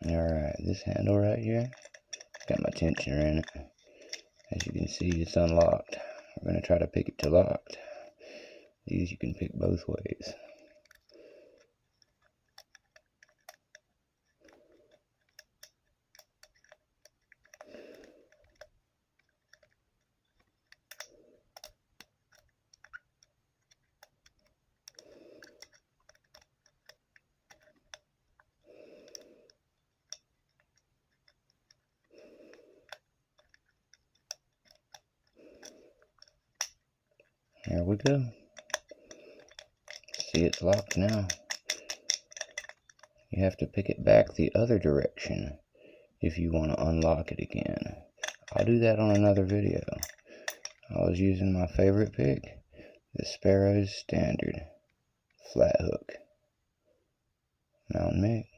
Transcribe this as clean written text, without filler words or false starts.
Alright, this handle right here, got my tensioner in it. As you can see, it's unlocked. We're going to try to pick it to locked. These you can pick both ways. There we go. See, it's locked now. You have to pick it back the other direction if you want to unlock it again. I'll do that on another video. I was using my favorite pick, the Sparrows Standard Flat Hook Mountain Mix.